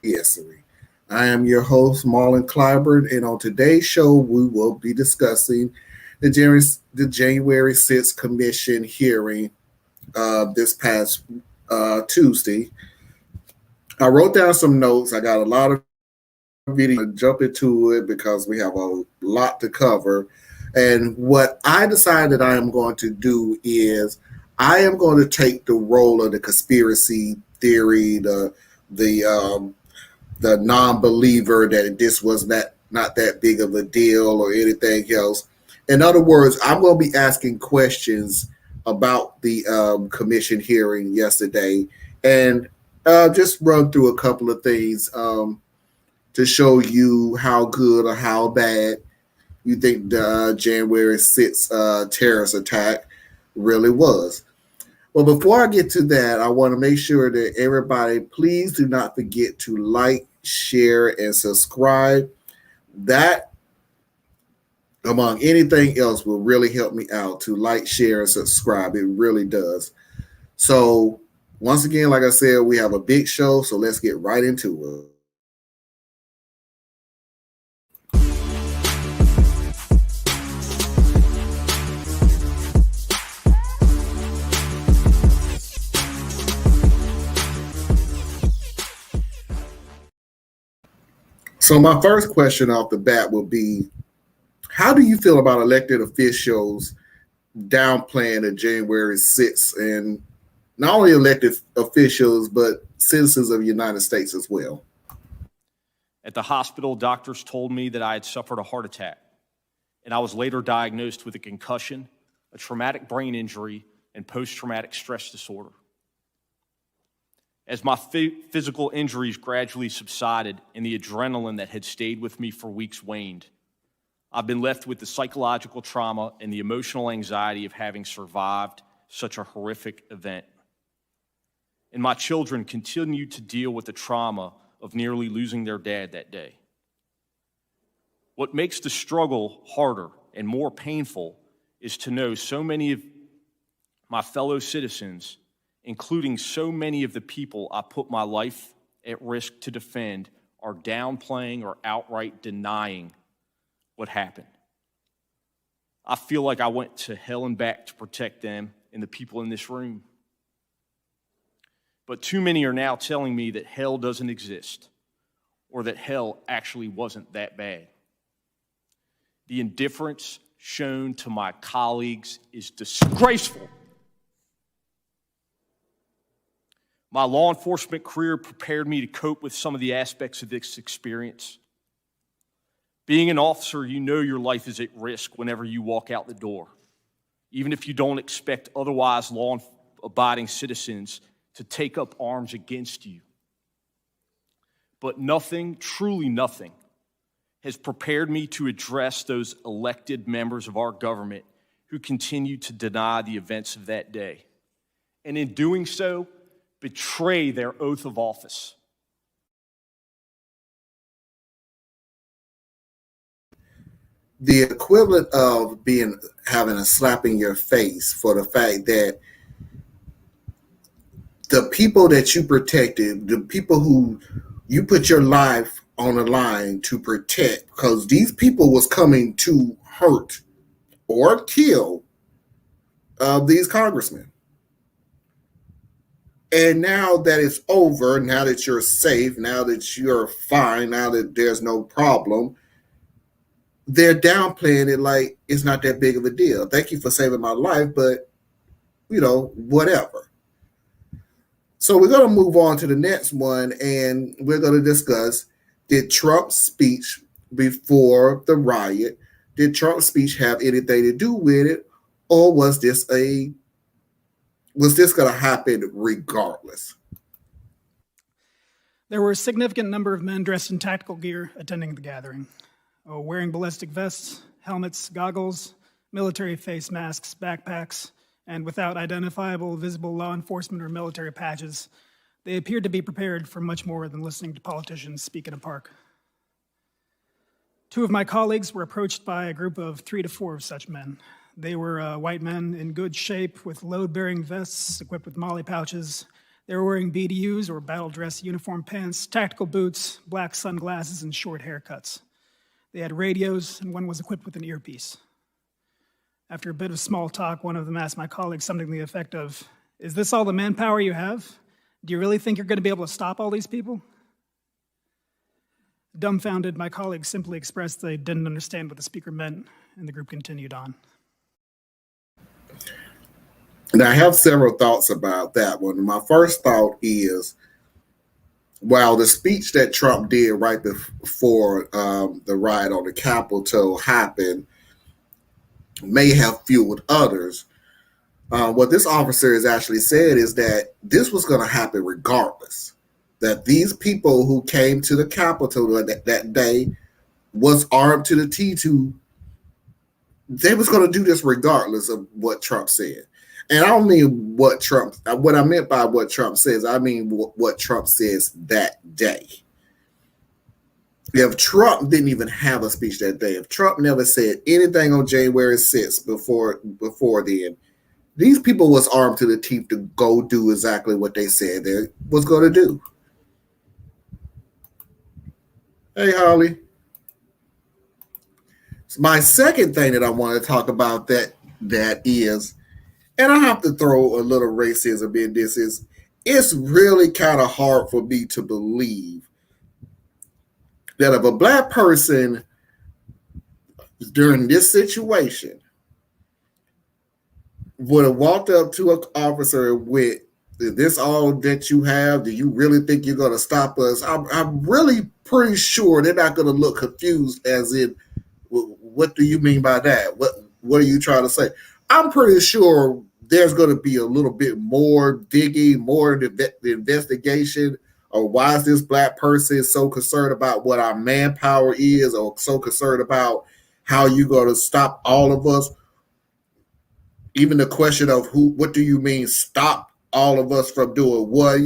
History. I am your host, Marlon Clyburn, and on today's show, we will be discussing the January 6th Commission hearing this past Tuesday. I wrote down some notes. I got a lot of video. Jump into it because we have a lot to cover. And what I decided I am going to do is I am going to take the role of the conspiracy theory, the the non-believer that this was not that big of a deal or anything else. In other words, I'm going to be asking questions about the commission hearing yesterday and just run through a couple of things to show you how good or how bad you think the January 6th terrorist attack really was. Well, before I get to that, I want to make sure that everybody, please do not forget to like, share, and subscribe. That, among anything else, will really help me out to like, share, and subscribe. It really does. So, once again, like I said, we have a big show, so let's get right into it. So my first question off the bat will be, how do you feel about elected officials downplaying the January 6th and not only elected officials, but citizens of the United States as well? At the hospital, doctors told me that I had suffered a heart attack, and I was later diagnosed with a concussion, a traumatic brain injury, and post-traumatic stress disorder. As my physical injuries gradually subsided and the adrenaline that had stayed with me for weeks waned, I've been left with the psychological trauma and the emotional anxiety of having survived such a horrific event. And my children continue to deal with the trauma of nearly losing their dad that day. What makes the struggle harder and more painful is to know so many of my fellow citizens, including so many of the people I put my life at risk to defend, are downplaying or outright denying what happened. I feel like I went to hell and back to protect them and the people in this room. But too many are now telling me that hell doesn't exist or that hell actually wasn't that bad. The indifference shown to my colleagues is disgraceful. My law enforcement career prepared me to cope with some of the aspects of this experience. Being an officer, you know your life is at risk whenever you walk out the door, even if you don't expect otherwise law-abiding citizens to take up arms against you. But nothing, truly nothing, has prepared me to address those elected members of our government who continue to deny the events of that day. And in doing so, betray their oath of office. The equivalent of having a slap in your face for the fact that the people that you protected, the people who you put your life on the line to protect, because these people was coming to hurt or kill these congressmen. And now that it's over, now that you're safe, now that you're fine, now that there's no problem, they're downplaying it like it's not that big of a deal. Thank you for saving my life, but, whatever. So we're going to move on to the next one, and we're going to discuss, did Trump's speech before the riot, did Trump's speech have anything to do with it, or was this going to happen regardless? There were a significant number of men dressed in tactical gear attending the gathering, wearing ballistic vests, helmets, goggles, military face masks, backpacks, and without identifiable visible law enforcement or military patches. They appeared to be prepared for much more than listening to politicians speak in a park. Two of my colleagues were approached by a group of 3 to 4 of such men. They were white men in good shape with load-bearing vests equipped with molly pouches. They were wearing BDUs or battle dress uniform pants, tactical boots, black sunglasses, and short haircuts. They had radios, and one was equipped with an earpiece. After a bit of small talk, one of them asked my colleague something to the effect of, "Is this all the manpower you have? Do you really think you're going to be able to stop all these people?" Dumbfounded, my colleague simply expressed they didn't understand what the speaker meant, and the group continued on. Now, I have several thoughts about that one. My first thought is, while the speech that Trump did right before the riot on the Capitol happened may have fueled others, what this officer has actually said is that this was going to happen regardless. That these people who came to the Capitol that day was armed to the T2. They was going to do this regardless of what Trump said. And I don't mean what I meant by what Trump says, I mean what Trump says that day. If Trump didn't even have a speech that day, if Trump never said anything on January 6th before then, these people was armed to the teeth to go do exactly what they said they was going to do. Hey, Holly. So my second thing that I want to talk about that is, and I have to throw a little racism in this, is it's really kind of hard for me to believe that if a black person during this situation would have walked up to an officer with, "Is this all that you have? Do you really think you're going to stop us?" I'm really pretty sure they're not going to look confused as in, "What do you mean by that? What are you trying to say?" I'm pretty sure there's going to be a little bit more digging, more the investigation, or why is this black person so concerned about what our manpower is, or so concerned about how you going to stop all of us. Even the question of what do you mean stop all of us from doing what?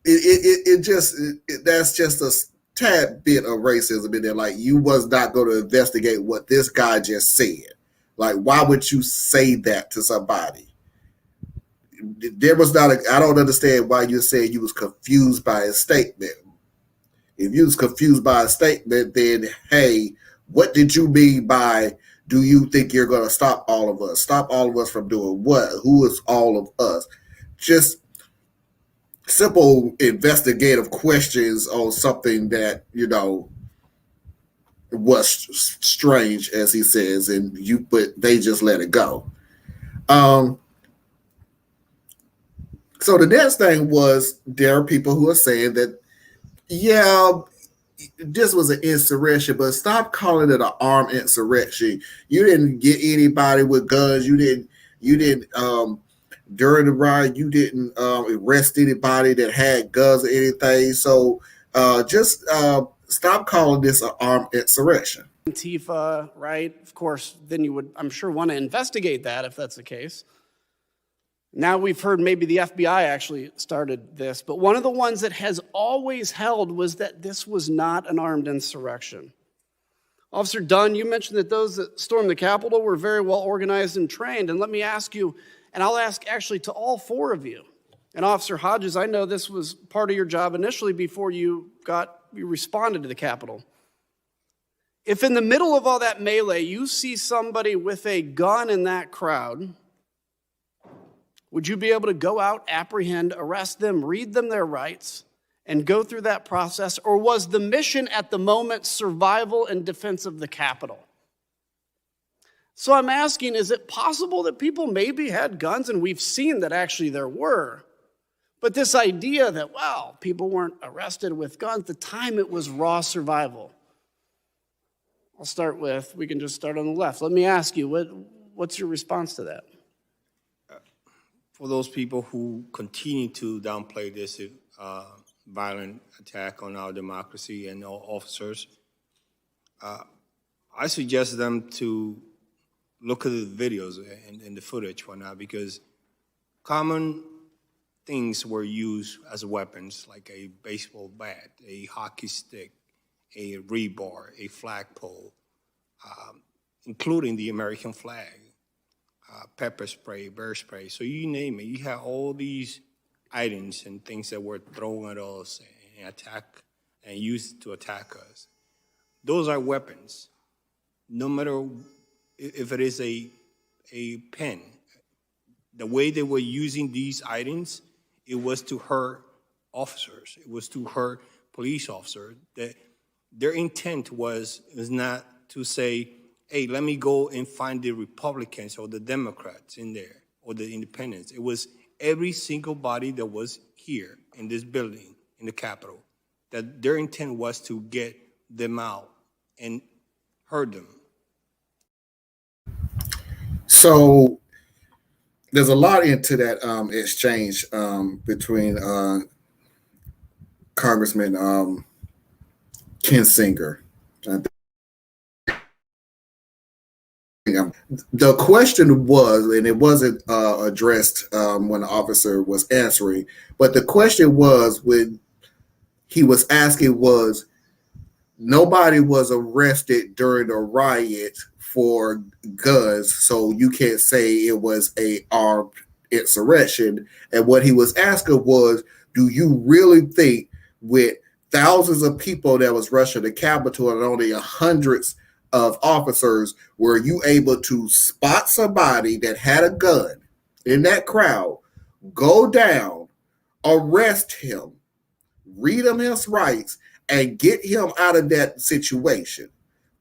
That's just a tad bit of racism in there. Like, you was not going to investigate what this guy just said. Like, why would you say that to somebody? There was not I don't understand why you're saying you was confused by a statement. If you was confused by a statement, then hey, what did you mean by, do you think you're going to stop all of us? Stop all of us from doing what? Who is all of us? Just simple investigative questions on something that, was strange, as he says, but they just let it go. So the next thing was, there are people who are saying that, yeah, this was an insurrection, but stop calling it an armed insurrection. You didn't get anybody with guns. You didn't during the riot, you didn't arrest anybody that had guns or anything. So just stop calling this an armed insurrection. Antifa, right? Of course, then you would, I'm sure, want to investigate that if that's the case. Now we've heard maybe the FBI actually started this, but one of the ones that has always held was that this was not an armed insurrection. Officer Dunn, you mentioned that those that stormed the Capitol were very well organized and trained, and let me ask you, and I'll ask actually to all four of you, and Officer Hodges, I know this was part of your job initially before you responded to the Capitol. If in the middle of all that melee you see somebody with a gun in that crowd, would you be able to go out, apprehend, arrest them, read them their rights, and go through that process? Or was the mission at the moment survival and defense of the Capitol? So I'm asking, is it possible that people maybe had guns, and we've seen that actually there were, but this idea that, well, people weren't arrested with guns, the time it was raw survival. I'll start with, we can just start on the left. Let me ask you, what's your response to that? For those people who continue to downplay this violent attack on our democracy and our officers, I suggest them to look at the videos and the footage for now, because common things were used as weapons, like a baseball bat, a hockey stick, a rebar, a flagpole, including the American flag, pepper spray, bear spray. So you name it. You have all these items and things that were thrown at us and used to attack us. Those are weapons. No matter if it is a pen, the way they were using these items, it was to hurt officers. It was to hurt police officers. Their intent was not to say, hey, let me go and find the Republicans or the Democrats in there or the independents. It was every single body that was here in this building, in the Capitol, that their intent was to get them out and hurt them. So there's a lot into that exchange between Congressman Kinzinger. The question was, and it wasn't addressed when the officer was answering, but the question was when he was asking was, nobody was arrested during the riot for guns, so you can't say it was a armed insurrection. And what he was asking was, do you really think with thousands of people that was rushing the Capitol and only hundreds of officers, were you able to spot somebody that had a gun in that crowd, go down, arrest him, read him his rights, and get him out of that situation?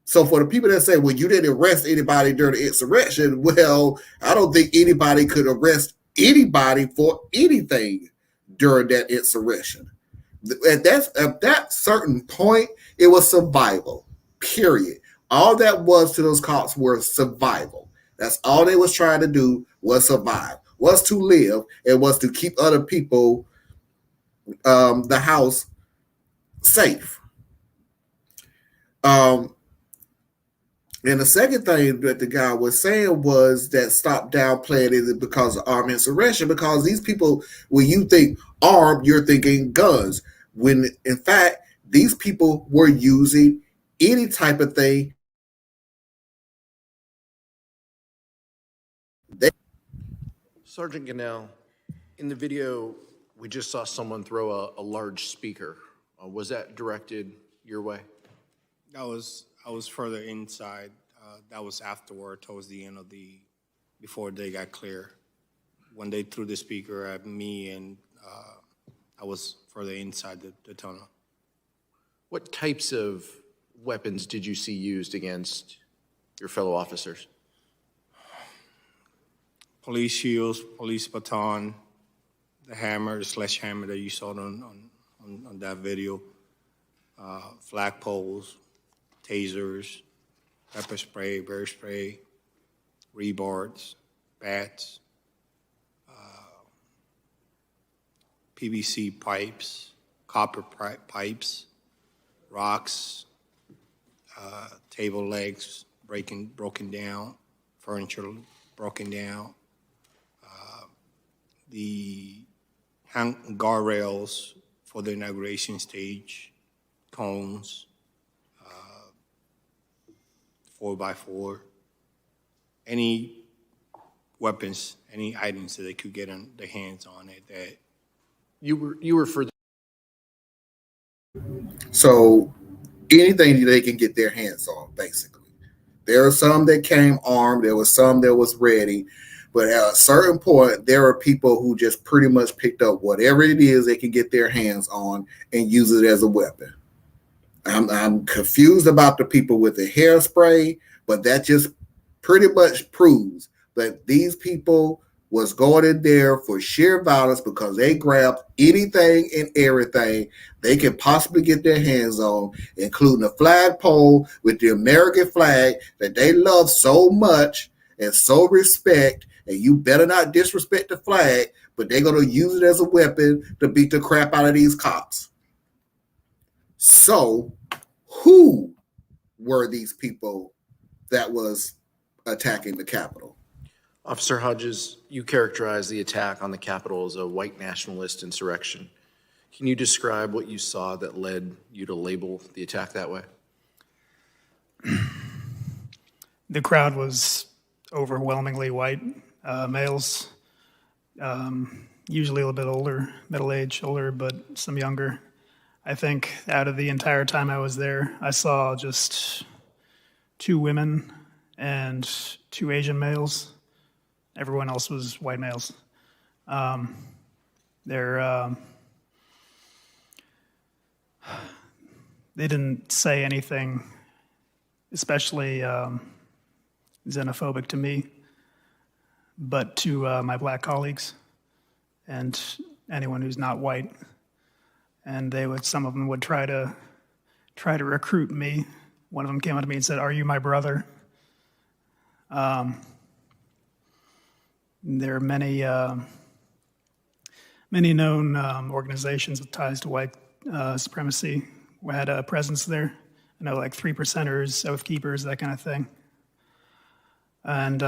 So for the people that say, well, you didn't arrest anybody during the insurrection, well, I don't think anybody could arrest anybody for anything during that insurrection. At that certain point, it was survival, period. All that was to those cops was survival. That's all they was trying to do, was survive, was to live, and was to keep other people, the house, safe. And the second thing that the guy was saying was that stop downplaying it because of armed insurrection, because these people, when you think armed, you're thinking guns. When in fact, these people were using any type of thing. Sergeant Gannell, in the video, we just saw someone throw a large speaker. Was that directed your way? I was further inside. That was afterward, towards the end of before they got clear. When they threw the speaker at me, and I was further inside the tunnel. What types of weapons did you see used against your fellow officers? Police shields, police baton, the hammer, the sledgehammer that you saw on that video, flagpoles, tasers, pepper spray, bear spray, rebards, bats, PVC pipes, copper pipes, rocks, table legs broken down, furniture broken down, the guardrails for the inauguration stage, cones, 4x4, any weapons, any items that they could get on their hands on it. That you were for. So anything they can get their hands on, basically. There are some that came armed. There was some that was ready. But at a certain point, there are people who just pretty much picked up whatever it is they can get their hands on and use it as a weapon. I'm confused about the people with the hairspray, but that just pretty much proves that these people was going in there for sheer violence because they grabbed anything and everything they can possibly get their hands on, including a flagpole with the American flag that they love so much and so respect. And you better not disrespect the flag, but they're going to use it as a weapon to beat the crap out of these cops. So, who were these people that was attacking the Capitol? Officer Hodges, you characterized the attack on the Capitol as a white nationalist insurrection. Can you describe what you saw that led you to label the attack that way? The crowd was overwhelmingly white males. usually a little bit older, middle-aged, older, but some younger. I think out of the entire time I was there, I saw just 2 women and 2 Asian males. Everyone else was white males. They didn't say anything especially xenophobic to me, but to my black colleagues and anyone who's not white. And some of them would try to recruit me. One of them came up to me and said, "Are you my brother?" There are many known organizations with ties to white supremacy who had a presence there. I know, like 3%ers, Oath Keepers, that kind of thing. And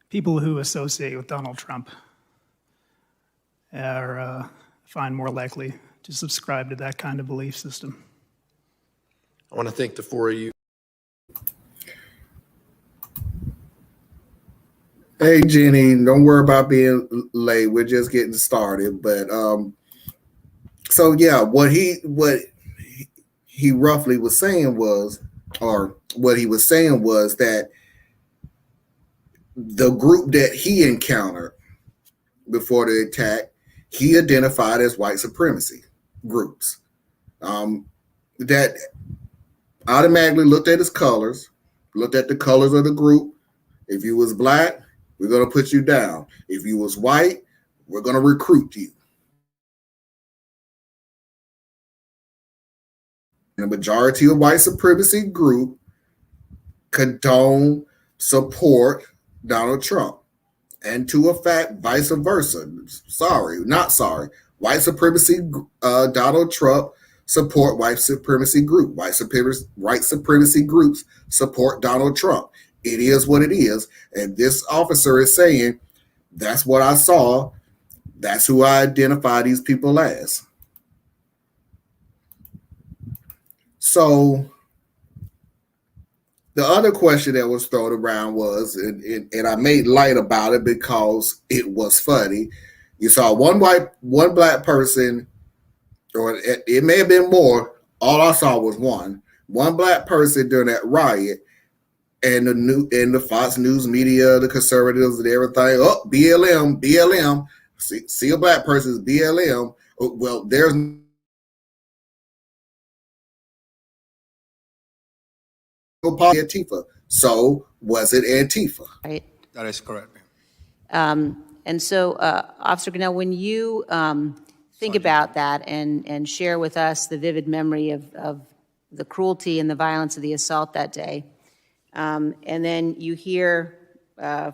people who associate with Donald Trump are find more likely to subscribe to that kind of belief system. I want to thank the 4 of you. Hey, Jenny, don't worry about being late. We're just getting started. But so yeah, what he roughly was saying was, or what he was saying was that the group that he encountered before the attack, he identified as white supremacy groups that automatically looked at his colors, looked at the colors of the group. If you was black, we're going to put you down. If you was white, we're going to recruit you. And the majority of white supremacy group condone, support Donald Trump. And to a fact, vice versa. White supremacy, Donald Trump support white supremacy group. White supremacy groups support Donald Trump. It is what it is. And this officer is saying, that's what I saw. That's who I identify these people as. So the other question that was thrown around was, and I made light about it because it was funny. You saw one black person, or it may have been more. All I saw was one black person during that riot. And the Fox News media, the conservatives and everything, oh, BLM. See a black person's BLM. Well, there's no Antifa. So was it Antifa? Right. That is correct, ma'am. And so, Officer Grinnell, when you think about that and share with us the vivid memory of the cruelty and the violence of the assault that day, and then you hear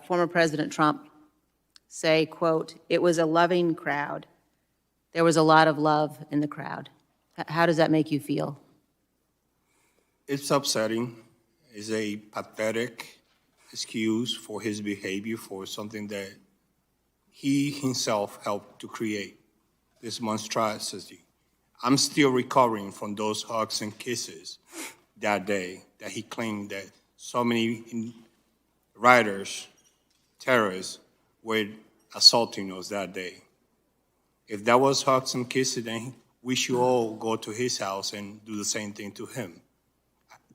former President Trump say, quote, "It was a loving crowd. There was a lot of love in the crowd." How does that make you feel? It's upsetting. It's a pathetic excuse for his behavior, for something that he himself helped to create, this monstrosity. I'm still recovering from those hugs and kisses that day that he claimed that so many rioters, terrorists, were assaulting us that day. If that was hugs and kisses, then we should all go to his house and do the same thing to him.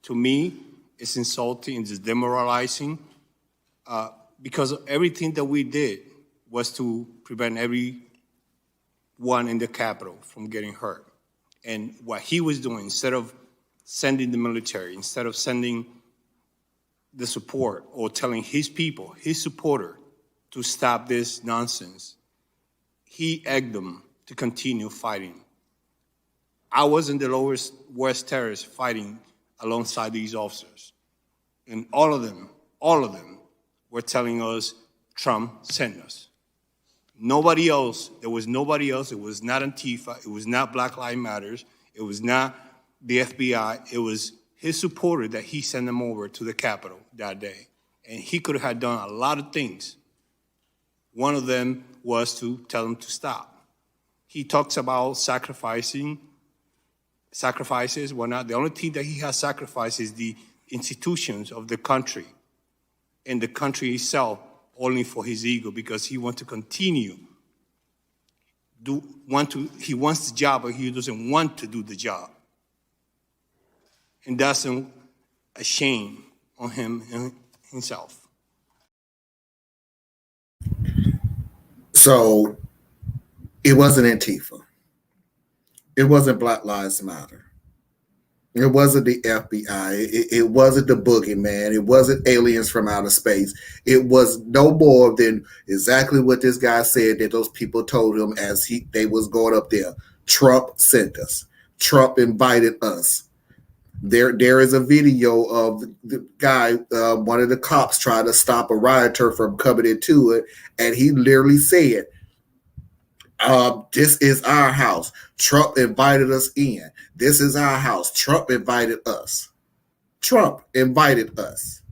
To me, it's insulting, it's demoralizing, because everything that we did was to prevent everyone in the Capitol from getting hurt. And what he was doing, instead of sending the military, instead of sending the support or telling his people, his supporter, to stop this nonsense, he egged them to continue fighting. I was in the Lower West Terrace fighting alongside these officers. And all of them were telling us, Trump sent us. Nobody else, there was nobody else. It was not Antifa. It was not Black Lives Matter. It was not the FBI. It was his supporter that he sent them over to the Capitol that day. And he could have done a lot of things. One of them was to tell them to stop. He talks about sacrifices, whatnot. The only thing that he has sacrificed is the institutions of the country and the country itself only for his ego, because he wants to continue. He wants the job, but he doesn't want to do the job. And that's a shame on him and himself. So it wasn't Antifa. It wasn't Black Lives Matter. It wasn't the FBI. It wasn't the boogeyman. It wasn't aliens from outer space. It was no more than exactly what this guy said that those people told him as they was going up there. Trump sent us. Trump invited us. There is a video of the guy, one of the cops trying to stop a rioter from coming into it, and he literally said, this is our house. Trump invited us in. This is our house. Trump invited us. Trump invited us.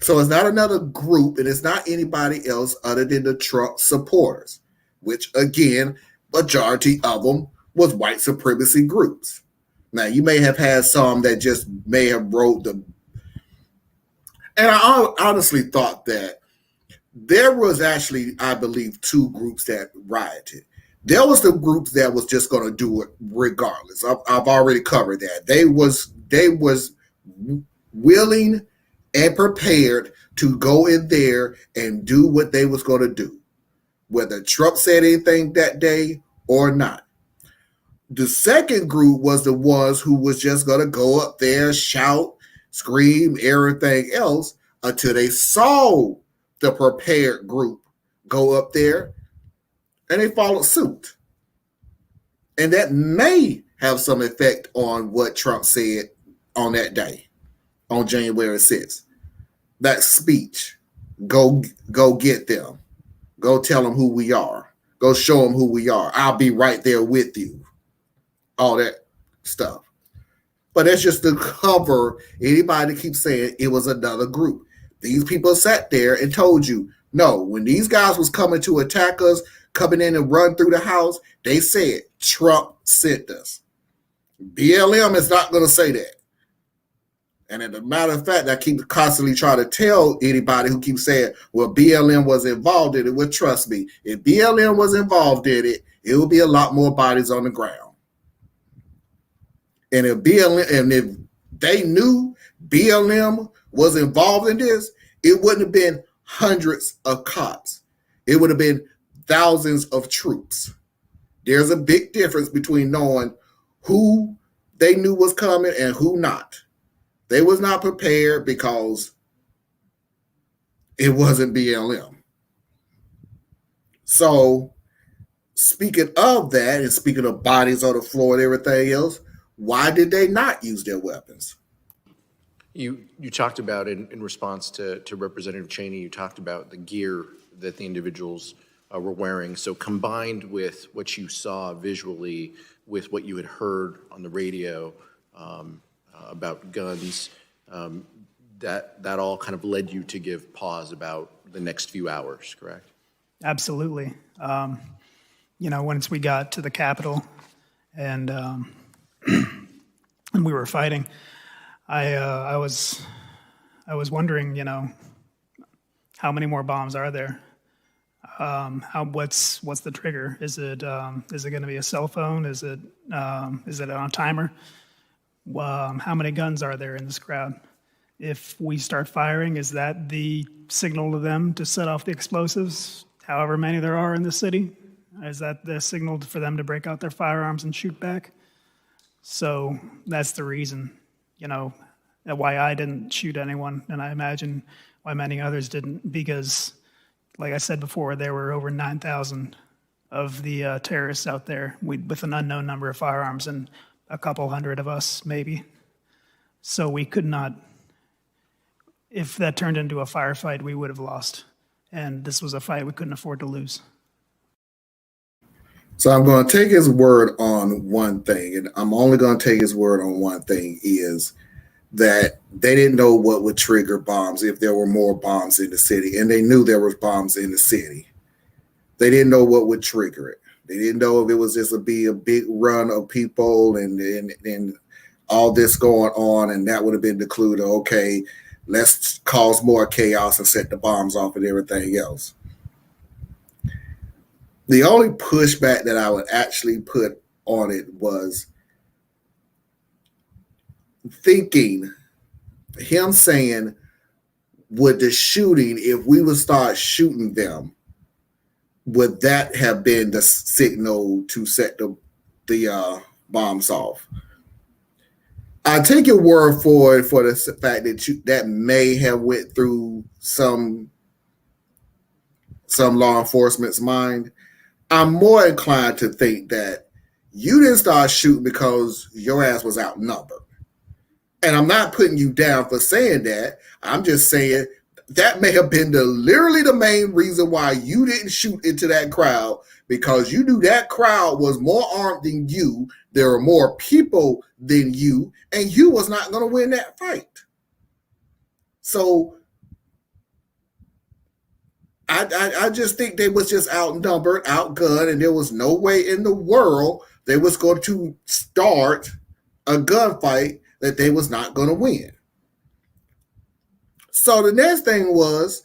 So it's not another group, and it's not anybody else other than the Trump supporters, which, again, majority of them was white supremacy groups. Now, you may have had some that just may have wrote the... And I honestly thought that there was actually, I believe, two groups that rioted. There was the groups that was just going to do it regardless. I've already covered that. They was willing and prepared to go in there and do what they was going to do, whether Trump said anything that day or not. The second group was the ones who was just going to go up there, shout, scream, everything else until they saw the prepared group go up there and they followed suit. And that may have some effect on what Trump said on that day, on January 6th. That speech, go get them. Go tell them who we are. Go show them who we are. I'll be right there with you. All that stuff. But that's just to cover anybody that keeps saying it was another group. These people sat there and told you, no, when these guys was coming to attack us, coming in and run through the house, they said Trump sent us. BLM is not going to say that. And as a matter of fact, I keep constantly trying to tell anybody who keeps saying, well, BLM was involved in it. Well, trust me, if BLM was involved in it, it would be a lot more bodies on the ground. And if they knew BLM was involved in this, it wouldn't have been hundreds of cops. It would have been thousands of troops. There's a big difference between knowing who they knew was coming and who not. They was not prepared because it wasn't BLM. So speaking of that, and speaking of bodies on the floor and everything else, why did they not use their weapons? You talked about in response to Representative Cheney, you talked about the gear that the individuals were wearing. So combined with what you saw visually, with what you had heard on the radio about guns, that all kind of led you to give pause about the next few hours, correct? Absolutely. Once we got to the Capitol and and we were fighting, I was wondering, how many more bombs are there? What's the trigger? Is it going to be a cell phone? Is it on a timer? How many guns are there in this crowd? If we start firing, is that the signal to them to set off the explosives? However many there are in the city, is that the signal for them to break out their firearms and shoot back? So that's the reason, why I didn't shoot anyone, and I imagine why many others didn't, because, like I said before, there were over 9,000 of the terrorists out there with an unknown number of firearms, and a couple hundred of us, maybe. So we could not, if that turned into a firefight, we would have lost. And this was a fight we couldn't afford to lose. So I'm going to take his word on one thing, and I'm only going to take his word on one thing, is that they didn't know what would trigger bombs if there were more bombs in the city, and they knew there were bombs in the city. They didn't know what would trigger it. They didn't know if it was just be a big run of people and all this going on, and that would have been the clue to, okay, let's cause more chaos and set the bombs off and everything else. The only pushback that I would actually put on it was thinking, him saying, would the shooting, if we would start shooting them, would that have been the signal to set the bombs off? I take your word for it for the fact that that may have went through some law enforcement's mind. I'm more inclined to think that you didn't start shooting because your ass was outnumbered. And I'm not putting you down for saying that. I'm just saying that may have been literally the main reason why you didn't shoot into that crowd, because you knew that crowd was more armed than you. There were more people than you, and you was not going to win that fight. So I just think they was just outnumbered, outgunned, and there was no way in the world they was going to start a gunfight that they was not going to win. So the next thing was,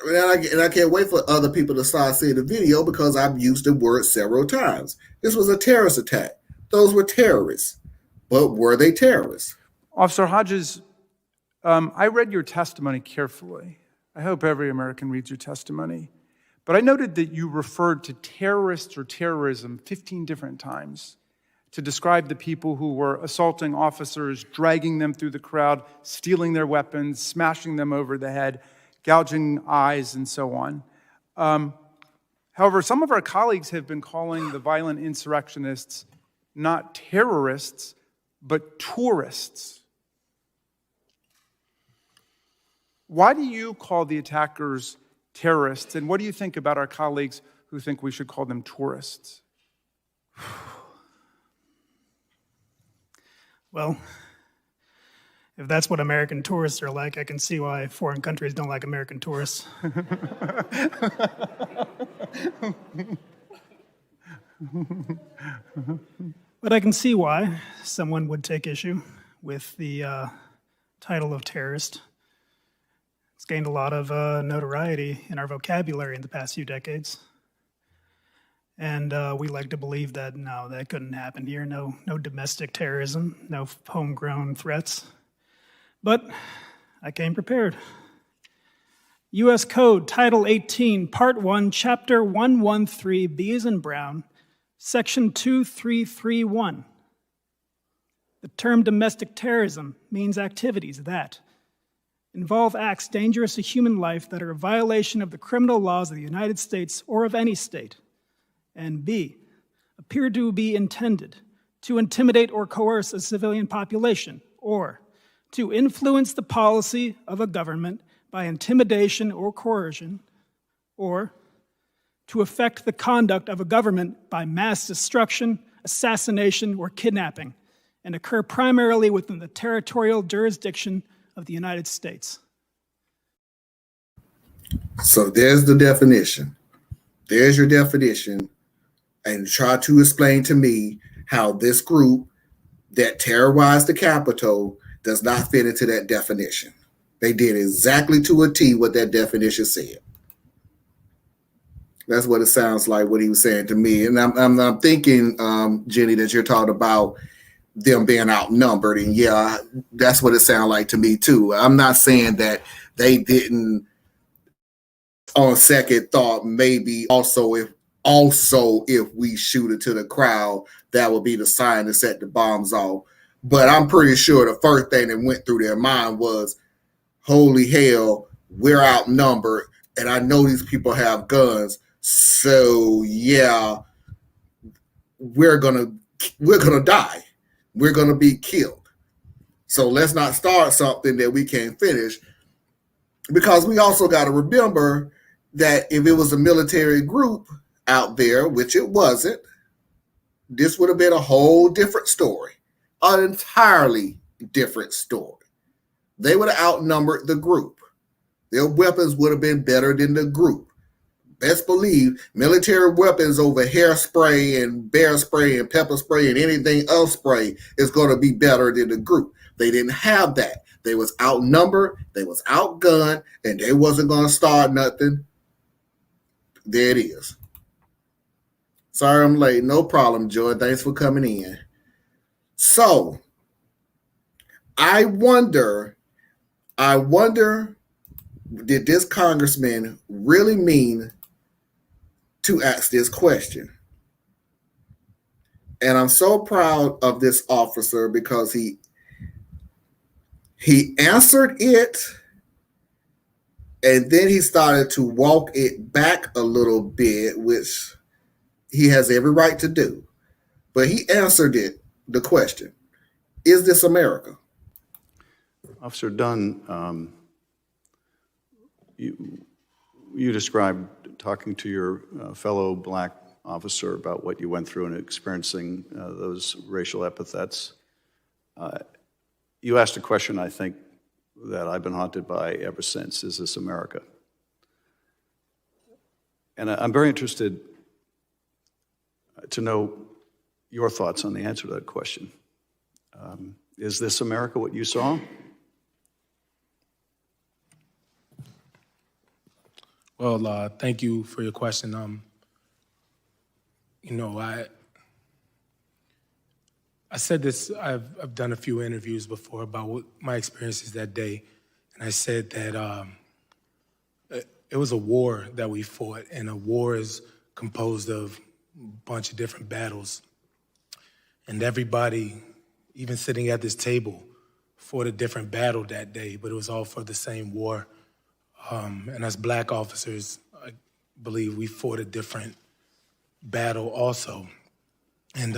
and I can't wait for other people to start seeing the video because I've used the word several times. This was a terrorist attack. Those were terrorists. But were they terrorists? Officer Hodges, I read your testimony carefully. I hope every American reads your testimony. But I noted that you referred to terrorists or terrorism 15 different times to describe the people who were assaulting officers, dragging them through the crowd, stealing their weapons, smashing them over the head, gouging eyes, and so on. However, some of our colleagues have been calling the violent insurrectionists not terrorists, but tourists. Why do you call the attackers terrorists, and what do you think about our colleagues who think we should call them tourists? Well, if that's what American tourists are like, I can see why foreign countries don't like American tourists. But I can see why someone would take issue with the title of terrorist. It's gained a lot of notoriety in our vocabulary in the past few decades. And we like to believe that, no, that couldn't happen here. No domestic terrorism, no homegrown threats. But I came prepared. U.S. Code, Title 18, Part 1, Chapter 113, B as in Brown, Section 2331. The term domestic terrorism means activities that involve acts dangerous to human life that are a violation of the criminal laws of the United States or of any state, and B, appear to be intended to intimidate or coerce a civilian population, or to influence the policy of a government by intimidation or coercion, or to affect the conduct of a government by mass destruction, assassination, or kidnapping, and occur primarily within the territorial jurisdiction of the United States. So there's the definition. There's your definition. And try to explain to me how this group that terrorized the Capitol does not fit into that definition. They did exactly to a T what that definition said. That's what it sounds like, what he was saying to me. And I'm thinking, Jenny, that you're talking about them being outnumbered. And yeah, that's what it sounded like to me too. I'm not saying that they didn't, on second thought, maybe also if we shoot into the crowd, that would be the sign to set the bombs off. But I'm pretty sure the first thing that went through their mind was, holy hell, we're outnumbered, and I know these people have guns. So yeah, we're gonna die. We're gonna be killed. So let's not start something that we can't finish. Because we also got to remember that if it was a military group out there, which it wasn't, this would have been a whole different story, an entirely different story. They would have outnumbered the group. Their weapons would have been better than the group. best believe military weapons over hairspray and bear spray and pepper spray and anything else spray is going to be better than the group. They didn't have that. They was outnumbered, they was outgunned, and they wasn't going to start nothing. There it is. Sorry I'm late. No problem, Joy. Thanks for coming in. So, I wonder, did this congressman really mean to ask this question? And I'm so proud of this officer because he answered it, and then he started to walk it back a little bit, which he has every right to do. But he answered the question, is this America? Officer Dunn, you described talking to your fellow black officer about what you went through and experiencing those racial epithets. You asked a question, I think, that I've been haunted by ever since, is this America? And I'm very interested to know your thoughts on the answer to that question. Is this America what you saw? Well, thank you for your question. I said this, I've done a few interviews before about what my experiences that day, and I said that it was a war that we fought, and a war is composed of a bunch of different battles. And everybody, even sitting at this table, fought a different battle that day, but it was all for the same war. And as black officers, I believe we fought a different battle also. And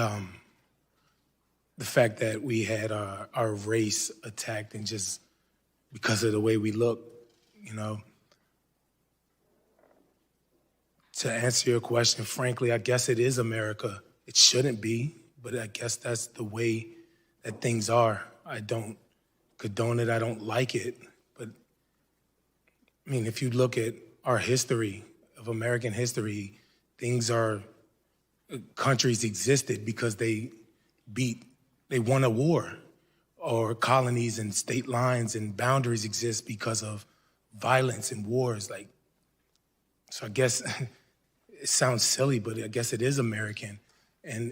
the fact that we had our race attacked and just because of the way we look, to answer your question, frankly, I guess it is America. It shouldn't be, but I guess that's the way that things are. I don't condone it, I don't like it, but I mean, if you look at our history, of American history, countries existed because they won a war, or colonies and state lines and boundaries exist because of violence and wars. So I guess it sounds silly, but I guess it is American, and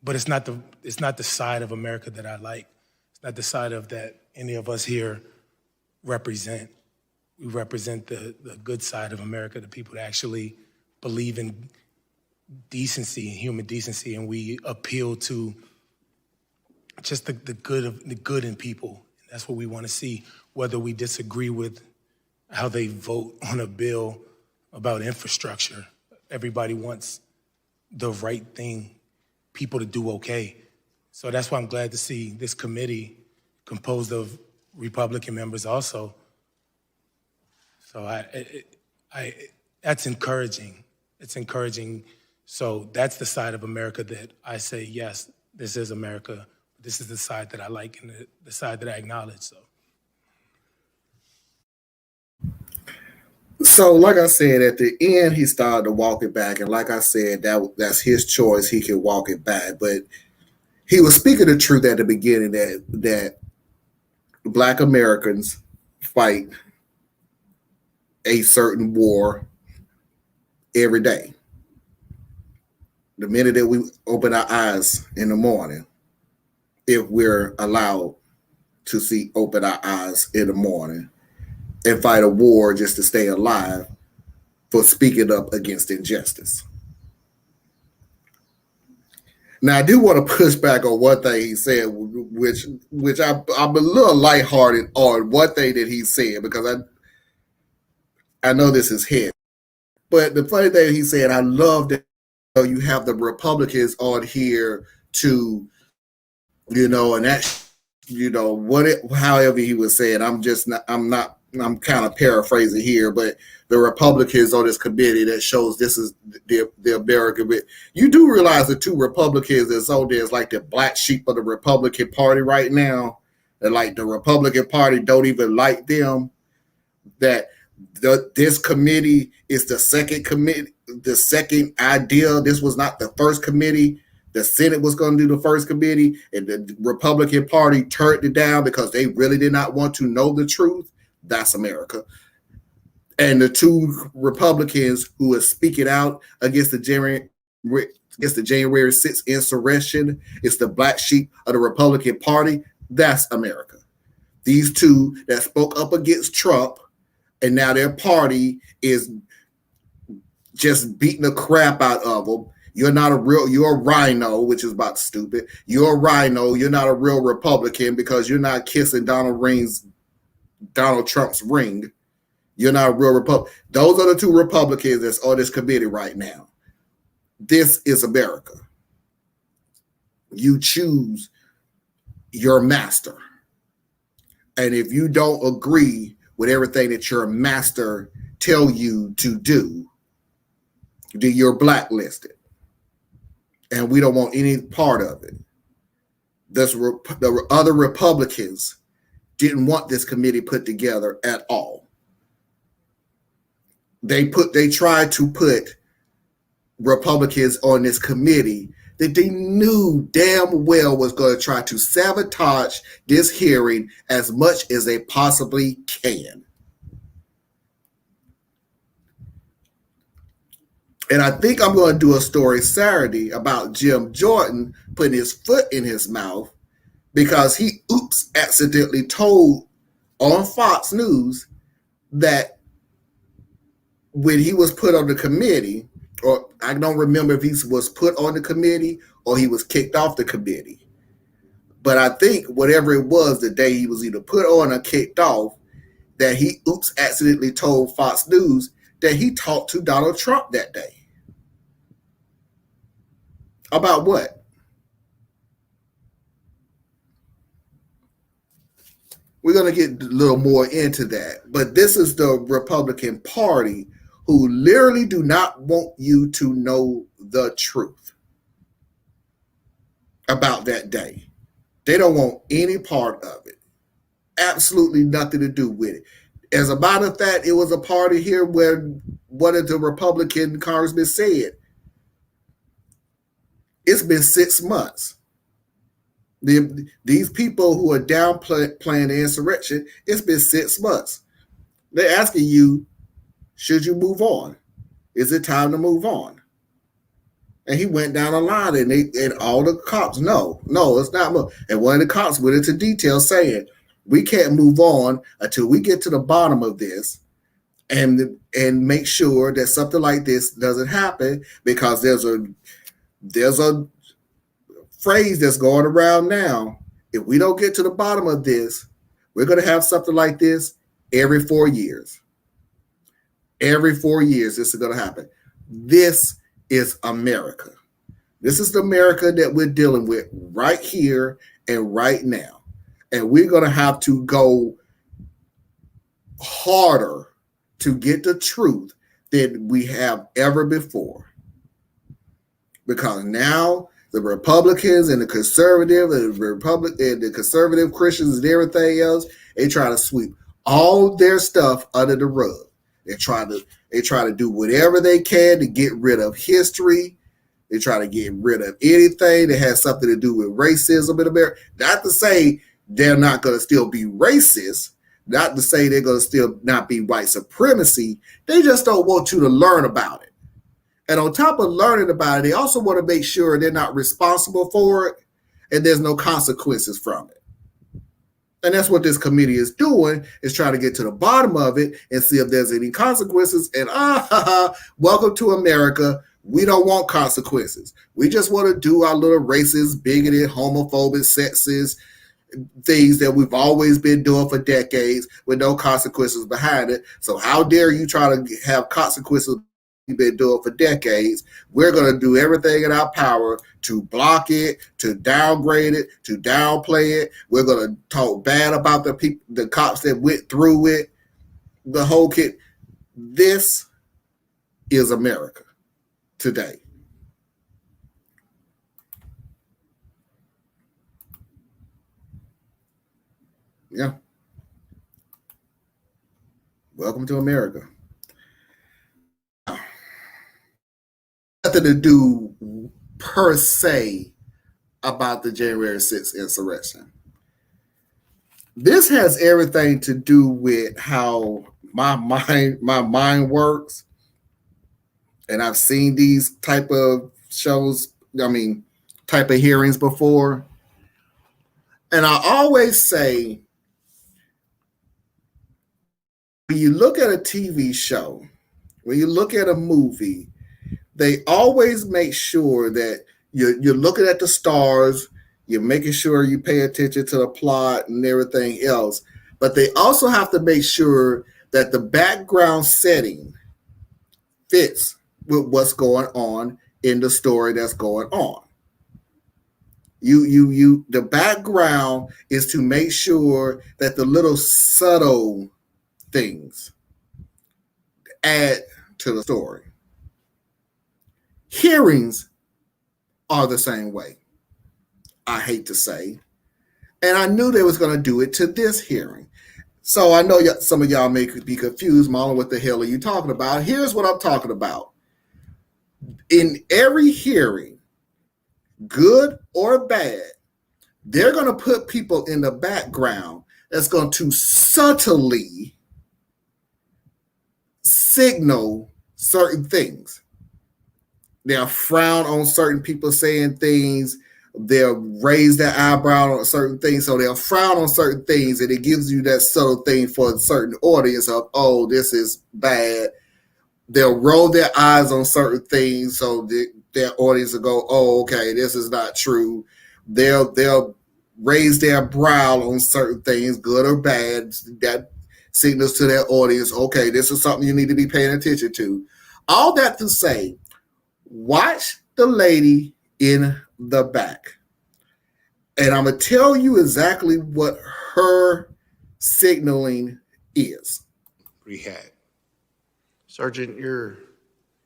but it's not the side of America that I like. It's not the side of that any of us here represent. We represent the good side of America, the people that actually believe in decency and human decency, and we appeal to just the good in people. That's what we want to see, whether we disagree with how they vote on a bill about infrastructure. Everybody wants the right thing, people to do okay. So that's why I'm glad to see this committee composed of Republican members also. So that's encouraging. It's encouraging. So that's the side of America that I say, yes, this is America. This is the side that I like and the side that I acknowledge. So, like I said, at the end, he started to walk it back. And like I said, that's his choice. He can walk it back. But he was speaking the truth at the beginning that Black Americans fight a certain war every day. The minute that we open our eyes in the morning, if we're allowed to open our eyes in the morning and fight a war just to stay alive for speaking up against injustice. Now, I do want to push back on one thing he said, which I'm a little lighthearted on one thing that he said, because I know this is hit. But the funny thing he said, I love that you have the Republicans on here to, and that, however he was saying, I'm kind of paraphrasing here, but the Republicans on this committee that shows this is the American. But you do realize the two Republicans that's on there is like the black sheep of the Republican Party right now, and like the Republican Party don't even like them. That This committee is the second committee, the second idea. This was not the first committee. The Senate was going to do the first committee, and the Republican Party turned it down because they really did not want to know the truth. That's America. And the two Republicans who are speaking out against the January 6th insurrection, it's the black sheep of the Republican Party. That's America. These two that spoke up against Trump, and now their party is just beating the crap out of them. You're a rhino, which is about stupid. You're a rhino. You're not a real Republican because you're not kissing Donald Trump's ring. You're not a real Republican. Those are the two Republicans that's on this committee right now. This is America. You choose your master. And if you don't agree with everything that your master tell you to do, then you're blacklisted. And we don't want any part of it. The other Republicans didn't want this committee put together at all. They tried to put Republicans on this committee that they knew damn well was going to try to sabotage this hearing as much as they possibly can. And I think I'm going to do a story Saturday about Jim Jordan putting his foot in his mouth because he accidentally told on Fox News that when he was put on the committee, or I don't remember if he was put on the committee or he was kicked off the committee. But I think whatever it was, the day he was either put on or kicked off, that he accidentally told Fox News that he talked to Donald Trump that day. About what? We're going to get a little more into that. But this is the Republican Party who literally do not want you to know the truth about that day. They don't want any part of it. Absolutely nothing to do with it. As a matter of fact, it was a party here where one of the Republican congressmen said, it's been 6 months. These people who are downplaying the insurrection, it's been 6 months. They're asking you, should you move on? Is it time to move on? And he went down the line, and all the cops, no, it's not. And one of the cops went into detail saying, we can't move on until we get to the bottom of this and make sure that something like this doesn't happen, because there's a phrase that's going around now. If we don't get to the bottom of this, we're going to have something like this every 4 years. Every 4 years, this is going to happen. This is America. This is the America that we're dealing with right here and right now. And we're going to have to go harder to get the truth than we have ever before. Because now the Republicans and the conservative and the conservative Christians and everything else, they try to sweep all their stuff under the rug. They try to do whatever they can to get rid of history. They try to get rid of anything that has something to do with racism in America. Not to say they're not going to still be racist. Not to say they're going to still not be white supremacy. They just don't want you to learn about it. And on top of learning about it, they also want to make sure they're not responsible for it and there's no consequences from it. And that's what this committee is doing, is trying to get to the bottom of it and see if there's any consequences. And welcome to America. We don't want consequences. We just want to do our little racist, bigoted, homophobic, sexist things that we've always been doing for decades with no consequences behind it. So how dare you try to have consequences we've been doing for decades? We're going to do everything in our power to block it, to downgrade it, to downplay it. We're going to talk bad about the cops that went through it, the whole kit. This is America today. Yeah. Welcome to America. Nothing to do per se about the January 6th insurrection. This has everything to do with how my mind works. And I've seen these type of shows, type of hearings before. And I always say, when you look at a TV show, when you look at a movie, they always make sure that you're looking at the stars, you're making sure you pay attention to the plot and everything else. But they also have to make sure that the background setting fits with what's going on in the story that's going on. The background is to make sure that the little subtle things add to the story. Hearings are the same way, I hate to say. And I knew they was going to do it to this hearing. So I know some of y'all may be confused, Marlon, what the hell are you talking about? Here's what I'm talking about. In every hearing, good or bad, they're going to put people in the background that's going to subtly signal certain things. They'll frown on certain people saying things. They'll raise their eyebrow on certain things. So they'll frown on certain things, and it gives you that subtle thing for a certain audience of, oh, this is bad. They'll roll their eyes on certain things, so their audience will go, oh, okay, this is not true. They'll raise their brow on certain things, good or bad. That signals to their audience, okay, this is something you need to be paying attention to. All that to say, watch the lady in the back. And I'm going to tell you exactly what her signaling is. Rehab. Sergeant, you're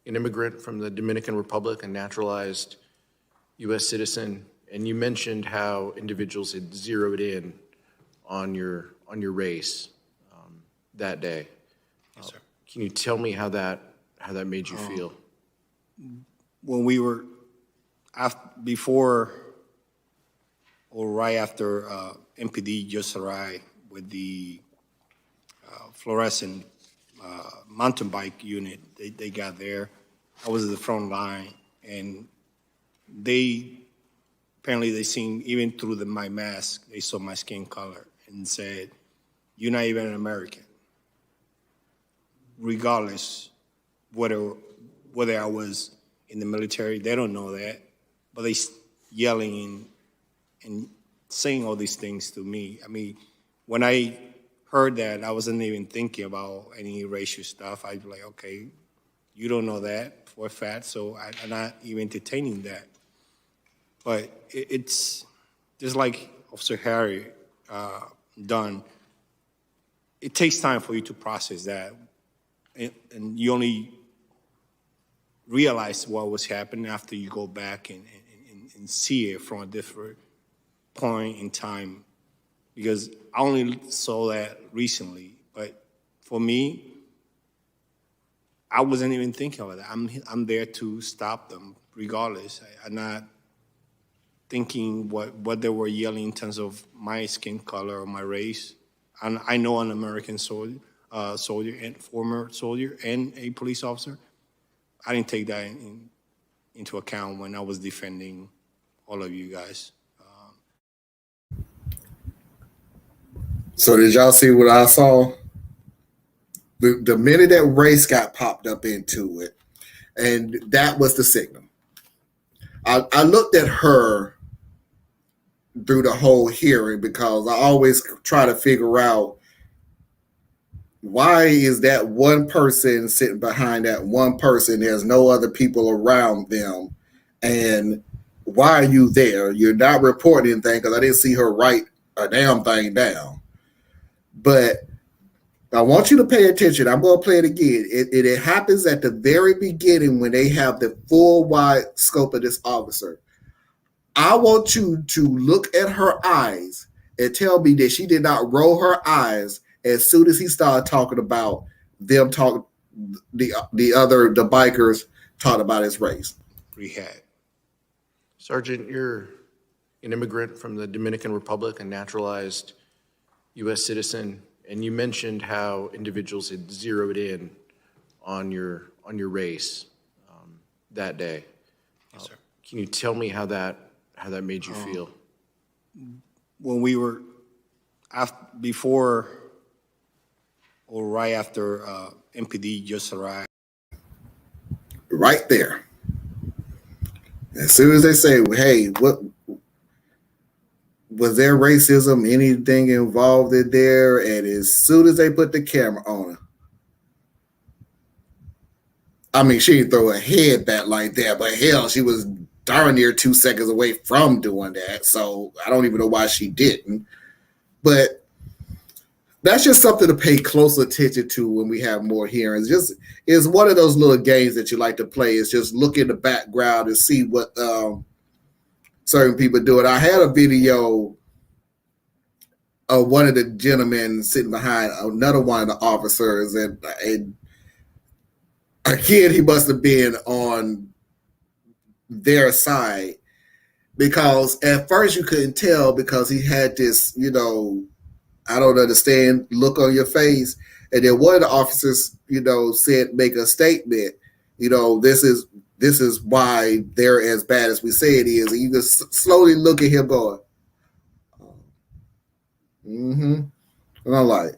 an immigrant from the Dominican Republic, a naturalized U.S. citizen, and you mentioned how individuals had zeroed in on your race that day. Yes, sir. Can you tell me how that made you feel? When we were before or right after MPD just arrived with the fluorescent mountain bike unit, they got there. I was at the front line, and apparently they seen, even through my mask, they saw my skin color and said, "You're not even an American." Regardless whether I was in the military, they don't know that, but they yelling and saying all these things to me. I mean, when I heard that, I wasn't even thinking about any racial stuff. I'd be like, okay, you don't know that for a fact, so I'm not even entertaining that. But it's just like Officer Harry done. It takes time for you to process that, and you only realize what was happening after you go back and see it from a different point in time, because I only saw that recently. But for me, I wasn't even thinking about that. I'm there to stop them regardless. I'm not thinking what they were yelling in terms of my skin color or my race. And I know an American soldier and former soldier and a police officer. I didn't take that into account when I was defending all of you guys. So did y'all see what I saw? The minute that race got popped up into it, and that was the signal. I looked at her through the whole hearing because I always try to figure out, why is that one person sitting behind that one person? There's no other people around them. And why are you there? You're not reporting anything, because I didn't see her write a damn thing down. But I want you to pay attention. I'm going to play it again. It happens at the very beginning when they have the full wide scope of this officer. I want you to look at her eyes and tell me that she did not roll her eyes as soon as he started talking about them talk the bikers talked about his race. Rehab. Sergeant, you're an immigrant from the Dominican Republic, a naturalized U.S. citizen, and you mentioned how individuals had zeroed in on your race that day. Yes, sir. Can you tell me how that made you feel? When we were before or right after MPD just arrived. Right there. As soon as they say, hey, what was there racism, anything involved in there? And as soon as they put the camera on her, I mean, she didn't throw her head back like that, but hell, she was darn near 2 seconds away from doing that. So I don't even know why she didn't. But that's just something to pay close attention to when we have more hearings. Just is one of those little games that you like to play. Is just look in the background and see what certain people do it. I had a video of one of the gentlemen sitting behind another one of the officers, and a kid, he must have been on their side, because at first you couldn't tell because he had this, I don't understand look on your face. And then one of the officers, said, make a statement, this is why they're as bad as we say it is. And you just slowly look at him going, and I'm like,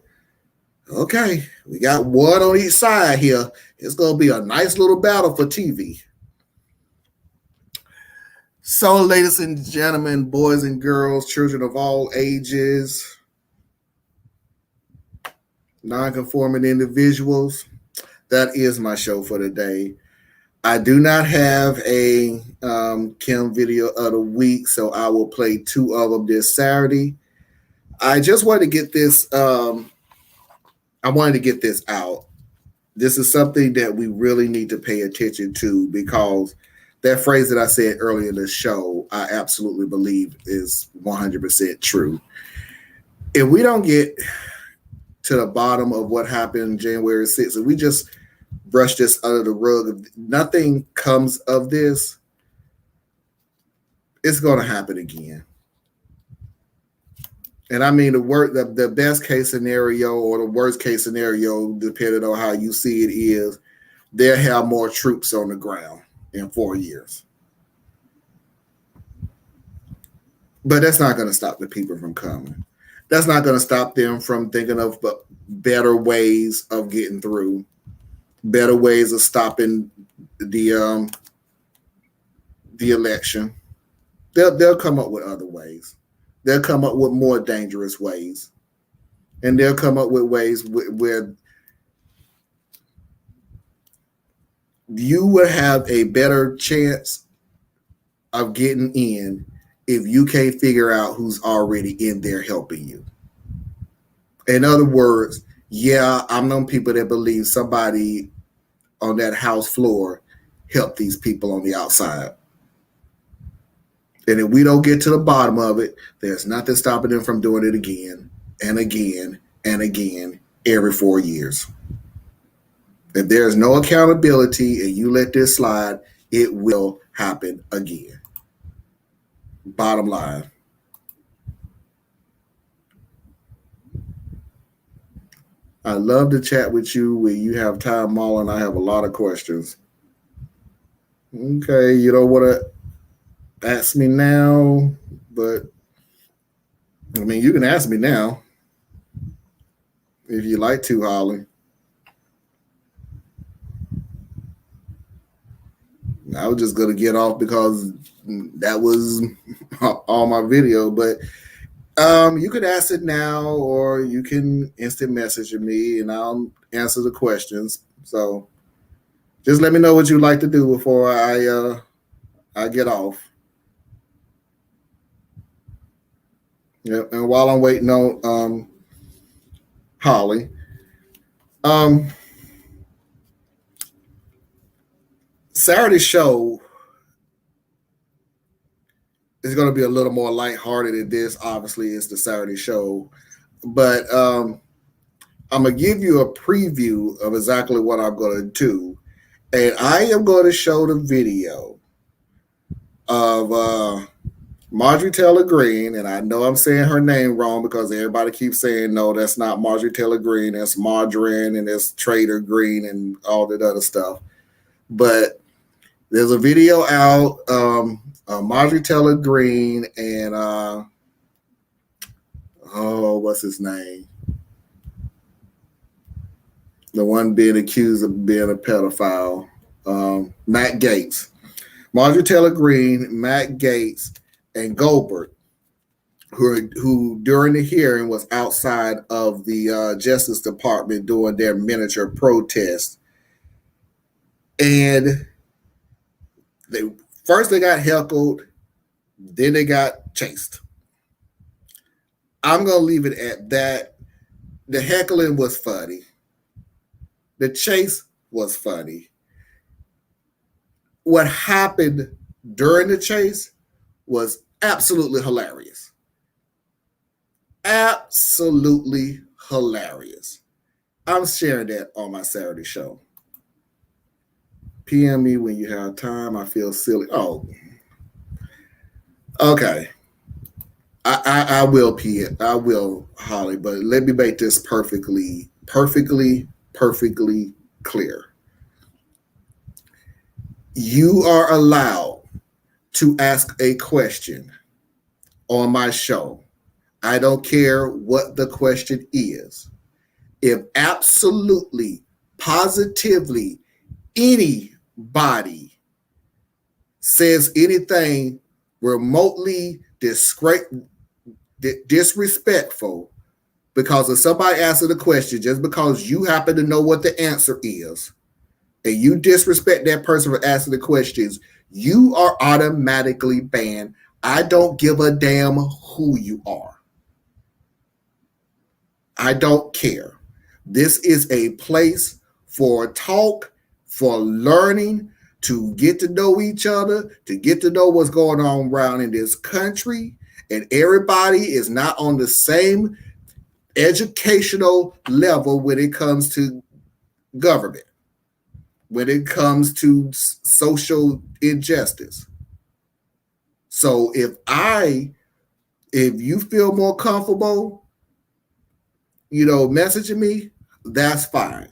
okay, we got one on each side here. It's going to be a nice little battle for TV. So, ladies and gentlemen, boys and girls, children of all ages, non-conforming individuals, that is my show for today. I do not have a Kim video of the week, so I will play 2 of them this Saturday. I just wanted to get this out. This is something that we really need to pay attention to, because that phrase that I said earlier in the show, I absolutely believe is 100% true. If we don't get to the bottom of what happened January 6th, and we just brush this under the rug, nothing comes of this, it's going to happen again. And I mean, the best case scenario or the worst case scenario, depending on how you see it, is they'll have more troops on the ground in 4 years. But that's not going to stop the people from coming. That's not going to stop them from thinking of better ways of getting through, better ways of stopping the election. They'll come up with other ways. They'll come up with more dangerous ways. And they'll come up with ways where you will have a better chance of getting in if you can't figure out who's already in there helping you. In other words, yeah, I'm known people that believe somebody on that house floor helped these people on the outside. And if we don't get to the bottom of it, there's nothing stopping them from doing it again and again and again every 4 years. If there's no accountability and you let this slide, it will happen again. Bottom line. I love to chat with you when you have time, Marlon. I have a lot of questions. Okay, you don't want to ask me now, but I mean, you can ask me now if you like to, Holly. I was just going to get off because that was all my video, but you could ask it now, or you can instant message me and I'll answer the questions. So just let me know what you'd like to do before I get off. Yeah, and while I'm waiting on Holly, Saturday's show is going to be a little more lighthearted than this. Obviously, it's the Saturday show, but I'm going to give you a preview of exactly what I'm going to do. And I am going to show the video of Marjorie Taylor Greene. And I know I'm saying her name wrong because everybody keeps saying, no, that's not Marjorie Taylor Greene. That's Margarine and that's Trader Green and all that other stuff. But there's a video out, Marjorie Taylor Greene and, what's his name? The one being accused of being a pedophile, Matt Gaetz. Marjorie Taylor Greene, Matt Gaetz, and Goldberg, who during the hearing was outside of the Justice Department doing their miniature protest. And they got heckled, then they got chased. I'm going to leave it at that. The heckling was funny. The chase was funny. What happened during the chase was absolutely hilarious. Absolutely hilarious. I'm sharing that on my Saturday show. PM me when you have time. I feel silly. Oh, okay. I will pee it. I will, Holly, but let me make this perfectly clear. You are allowed to ask a question on my show. I don't care what the question is. If absolutely, positively, anybody says anything remotely disrespectful because if somebody asks a question, just because you happen to know what the answer is, and you disrespect that person for asking the questions, you are automatically banned. I don't give a damn who you are. I don't care. This is a place for talk, for learning, to get to know each other, to get to know what's going on around in this country. And everybody is not on the same educational level when it comes to government, when it comes to social injustice. So if you feel more comfortable, messaging me, that's fine.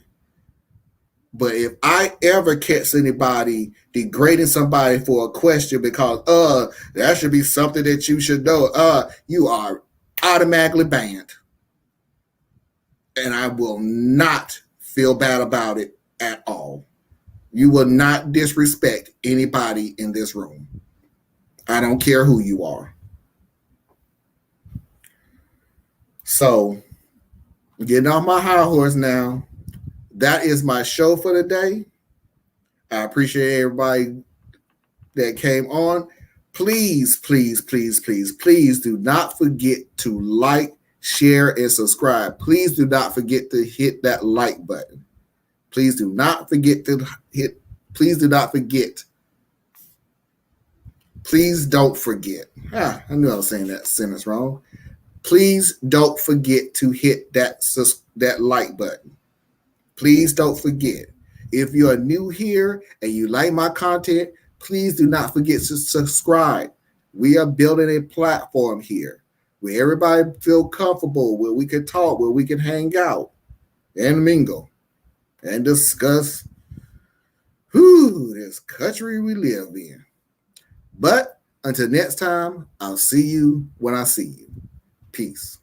But if I ever catch anybody degrading somebody for a question because that should be something that you should know, you are automatically banned. And I will not feel bad about it at all. You will not disrespect anybody in this room. I don't care who you are. So, getting off my high horse now. That is my show for the day. I appreciate everybody that came on. Please do not forget to like, share, and subscribe. Please do not forget to hit that like button. Please do not forget to hit. Please do not forget. Please don't forget. I knew I was saying that sentence wrong. Please don't forget to hit that like button. Please don't forget. If you are new here and you like my content, please do not forget to subscribe. We are building a platform here where everybody feel comfortable, where we can talk, where we can hang out and mingle and discuss this country we live in. But until next time, I'll see you when I see you. Peace.